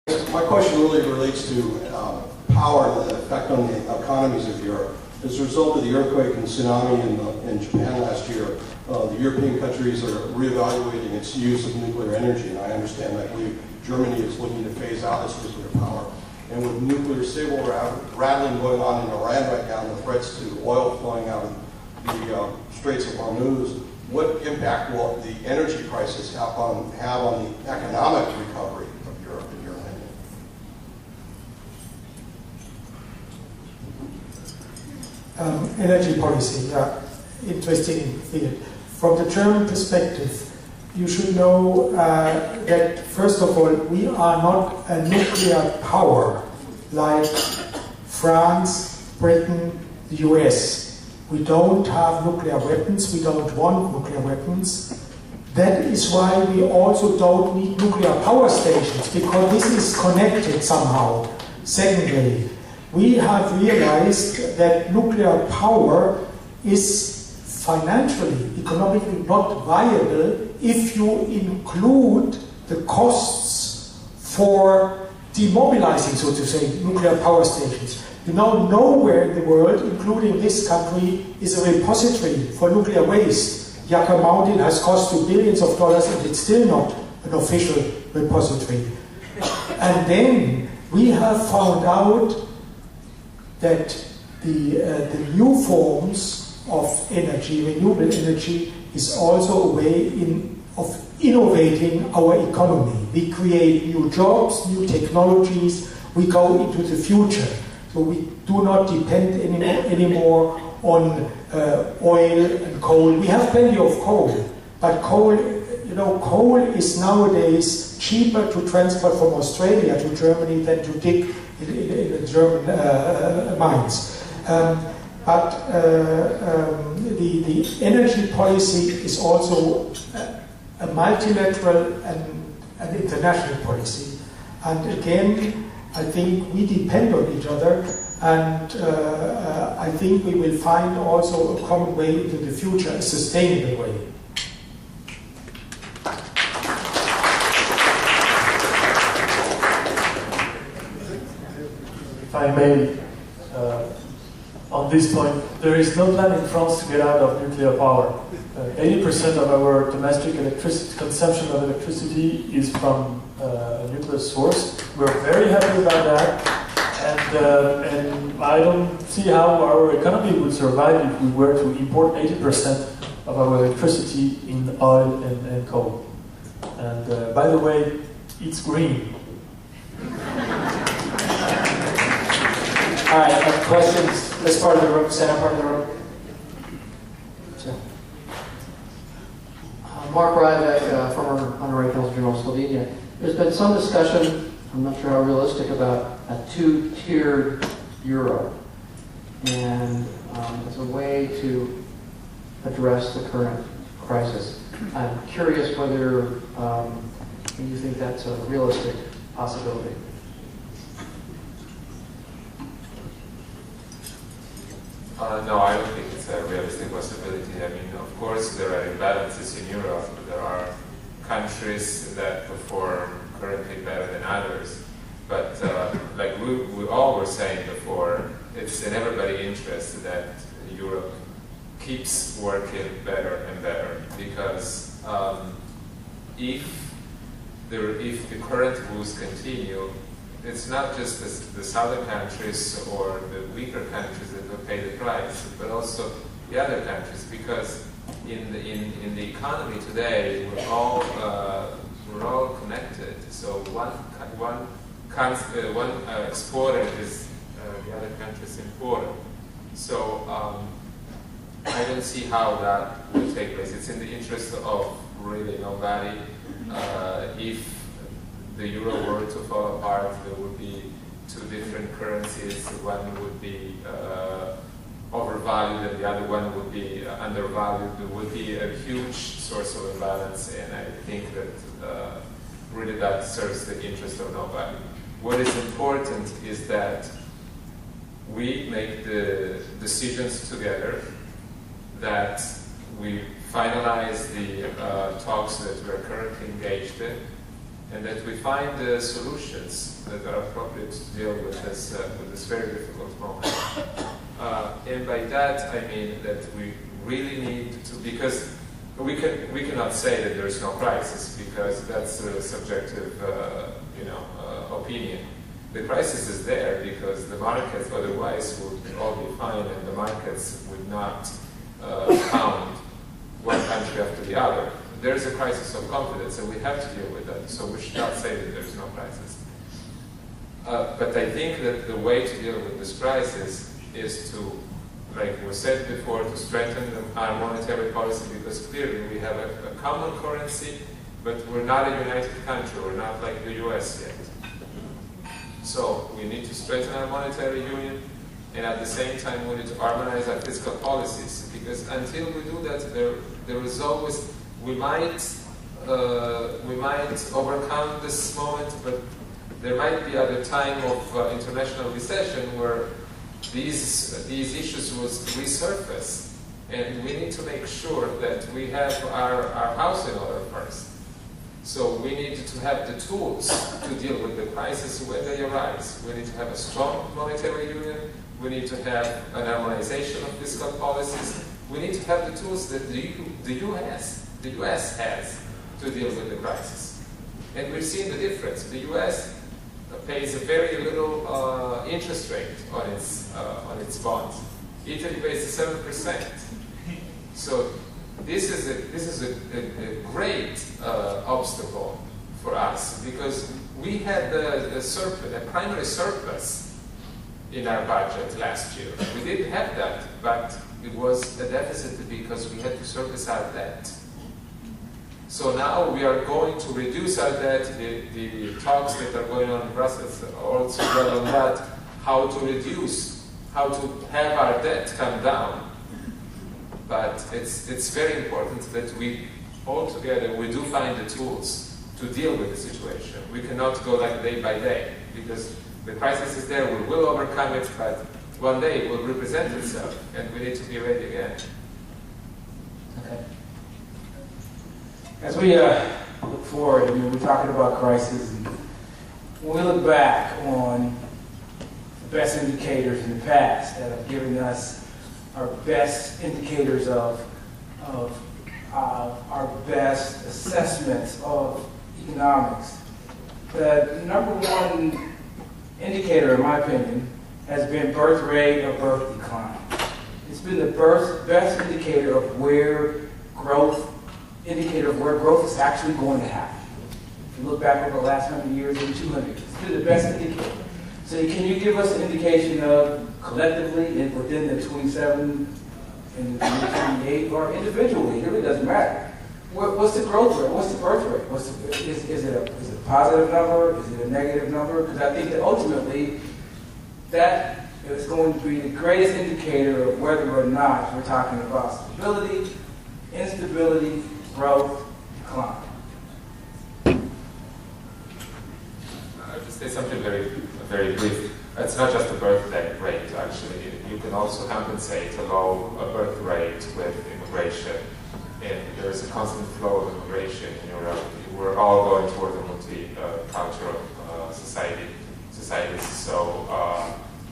My question really relates to power and the effect on the economies of Europe. As a result of the earthquake and tsunami in Japan last year, the European countries are reevaluating its use of nuclear energy, and I understand, I believe Germany is looking to phase out its nuclear power. And with nuclear saber rattling going on in Iran right now, and the threats to oil flowing out of the Straits of Hormuz, what impact will the energy crisis have on the economic recovery of Europe, in your opinion? Energy policy, yeah, interesting field. From the German perspective, you should know that, first of all, we are not a nuclear power like France, Britain, the US. We don't have nuclear weapons, we don't want nuclear weapons. That is why we also don't need nuclear power stations, because this is connected somehow. Secondly, we have realized that nuclear power is financially, economically not viable if you include the costs for demobilizing, so to say, nuclear power stations. You know, nowhere in the world, including this country, is a repository for nuclear waste. Yucca Mountain has cost you billions of dollars and it's still not an official repository. And then we have found out that the new forms of energy, renewable energy, is also a way of innovating our economy. We create new jobs, new technologies, we go into the future. So we do not depend anymore on oil and coal. We have plenty of coal, but coal, you know, coal is nowadays cheaper to transport from Australia to Germany than to dig in the German mines. But the energy policy is also a multilateral and an international policy. And again, I think we depend on each other, and I think we will find also a common way into the future, a sustainable way. If I may, on this point, there is no plan in France to get out of nuclear power. 80% of our domestic consumption of electricity is from a nuclear source. We're very happy about that, and I don't see how our economy would survive if we were to import 80% of our electricity in oil and coal. And by the way, it's green. All right, questions? This part of the room, center part of the room. Sure. Mark Ryback, former honorary consul of Slovenia. There's been some discussion, I'm not sure how realistic, about a two-tiered euro, and as a way to address the current crisis. I'm curious whether you think that's a realistic possibility. No, I don't think it's a realistic possibility. I mean, of course, there are imbalances in Europe. There are countries that perform currently better than others. But like we all were saying before, it's in everybody's interest that Europe keeps working better and better, because if the current rules continue, it's not just the southern countries or the weaker countries that will pay the price, but also the other countries, because in the economy today we're all connected. So one exporter is the other country's importer. So I don't see how that will take place. It's in the interest of really nobody. If the euro were to fall apart, there would be two different currencies. One would be overvalued and the other one would be undervalued. There would be a huge source of imbalance, and I think that really that serves the interest of nobody. What is important is that we make the decisions together, that we finalize the talks that we're currently engaged in, and that we find solutions that are appropriate to deal with this very difficult moment. And by that I mean that we really need to, because we cannot say that there is no crisis, because that's a subjective opinion. The crisis is there because the markets otherwise would all be fine, and the markets would not pound one country after the other. There is a crisis of confidence, and we have to deal with that. So we should not say that there is no crisis. But I think that the way to deal with this crisis is to, like we said before, to strengthen our monetary policy, because clearly we have a common currency, but we're not a united country. We're not like the US yet. So we need to strengthen our monetary union, and at the same time we need to harmonize our fiscal policies, because until we do that, there is always, we might overcome this moment, but there might be at a time of international recession where these issues will resurface, and we need to make sure that we have our house in order first. So we need to have the tools to deal with the crisis when they arise. We need to have a strong monetary union. We need to have an harmonization of fiscal policies. We need to have the tools that the US has to deal with the crisis. And we've seen the difference. The US pays a very little interest rate on its bonds. Italy pays 7%. So this is a great obstacle for us, because we had a primary surplus in our budget last year. We didn't have that, but it was a deficit because we had to service our debt. So now we are going to reduce our debt. The talks that are going on in Brussels are also well on that, how to have our debt come down. But it's very important that we all together, we do find the tools to deal with the situation. We cannot go like day by day, because the crisis is there, we will overcome it, but one day it will represent itself, and we need to be ready again. Okay. As we look forward, we're talking about crisis, and when we look back on the best indicators in the past that have given us our best indicators of our best assessments of economics, the number one indicator, in my opinion, has been birth rate or birth decline. It's been the best indicator of where growth is actually going to happen. If you look back over the last 100 years and 200 years, it's been the best indicator. So can you give us an indication of, collectively, within the 27 and the 28, or individually, it really doesn't matter. What's the growth rate? What's the birth rate? Is it a positive number? Is it a negative number? Because I think that ultimately, that is going to be the greatest indicator of whether or not we're talking about stability, instability, growth, decline. I'll just say something very, very brief. It's not just a birth rate, actually. You can also compensate a low birth rate with immigration. And there's a constant flow of immigration in Europe. We're all going toward a multicultural societies. So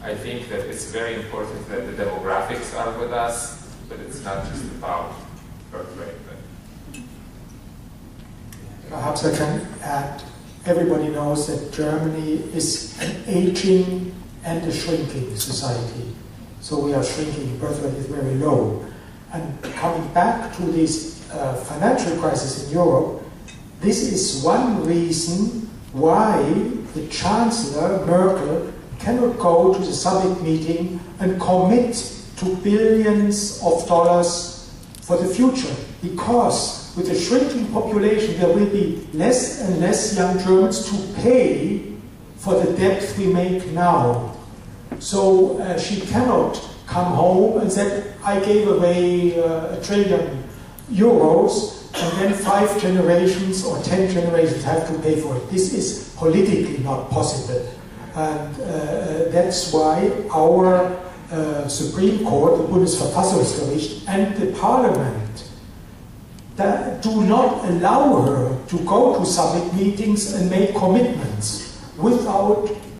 I think that it's very important that the demographics are with us, but it's not just about birth rate. Perhaps I can add, everybody knows that Germany is an aging and a shrinking society. So we are shrinking, birth rate is very low. And coming back to this financial crisis in Europe, this is one reason why the Chancellor, Merkel, cannot go to the summit meeting and commit to billions of dollars for the future. Because with a shrinking population, there will be less and less young Germans to pay for the debt we make now. So she cannot come home and say, I gave away €1 trillion, and then 5 generations or 10 generations have to pay for it. This is politically not possible. And that's why our Supreme Court, the Bundesverfassungsgericht, and the Parliament that do not allow her to go to summit meetings and make commitments without